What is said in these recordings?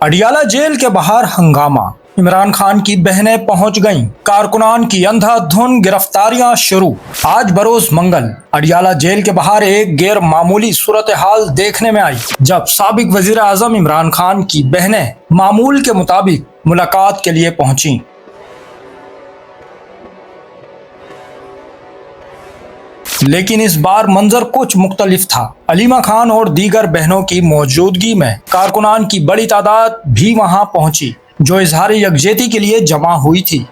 Adiala jail के बाहर हंगामा, इमरान खान की बहनें पहुंच गईं, कारकुनान की अंधाधुंध गिरफ्तारियां शुरू। आज बरोज मंगल अडियाला जेल के बाहर एक गैर मामूली सूरत हाल देखने में आई, जब साबिक वजीर आजम इमरान खान की बहनें मामूल के मुताबिक मुलाकात के लिए पहुंची। लेकिन इस बार मंजर कुछ मुख्तलिफ था। अलीमा खान और दीगर बहनों की मौजूदगी में कारकुनान की बड़ी तादाद भी वहां पहुंची, जो इजहार यकजहती के लिए जमा हुई थी।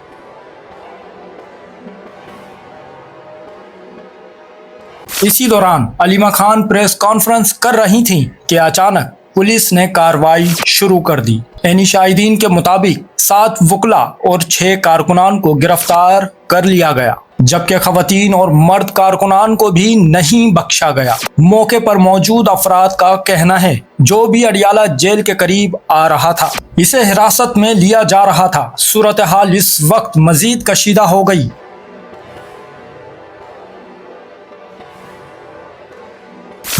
इसी दौरान अलीमा खान प्रेस कॉन्फ्रेंस कर रही थीं कि अचानक पुलिस ने कार्रवाई शुरू कर दी। ऐनी शाहिदीन के मुताबिक 7 वकला और 6 कारकुनान को गिरफ्तार कर लिया गया, जबकि खवातीन और मर्द कारकुनान को भी नहीं बख्शा गया। मौके पर मौजूद अफराद का कहना है, जो भी अडियाला जेल के करीब आ रहा था, इसे हिरासत में लिया जा रहा था। सूरत हाल इस वक्त मजीद कशीदा हो गई।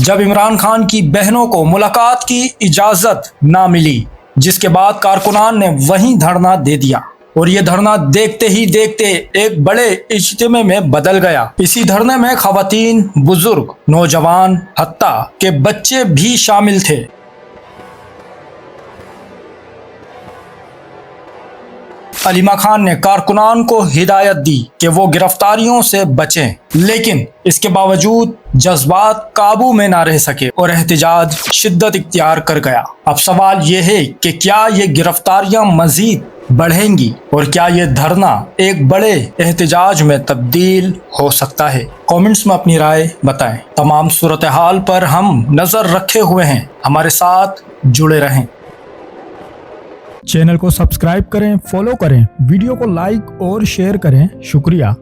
जब इमरान खान की बहनों को मुलाकात की इजाजत ना मिली, जिसके बाद कारकुनान ने वहीं धरना दे दिया, और ये धरना देखते ही देखते एक बड़े इज्तिमा में बदल गया। इसी धरने में खवातीन, बुजुर्ग, नौजवान, हत्ता के बच्चे भी शामिल थे। अलीमा खान ने कारकुनान को हिदायत दी कि वो गिरफ्तारियों से बचें, लेकिन इसके बावजूद जज्बात काबू में ना रह सके और एहतजाज शिद्दत इख्तियार कर गया। अब सवाल ये है कि क्या ये गिरफ्तारियां मजीद बढ़ेंगी और क्या ये धरना एक बड़े एहतजाज में तब्दील हो सकता है? कमेंट्स में अपनी राय बताएं। तमाम सूरत हाल पर हम नजर रखे हुए हैं, हमारे साथ जुड़े रहें। चैनल को सब्सक्राइब करें, फॉलो करें, वीडियो को लाइक और शेयर करें। शुक्रिया।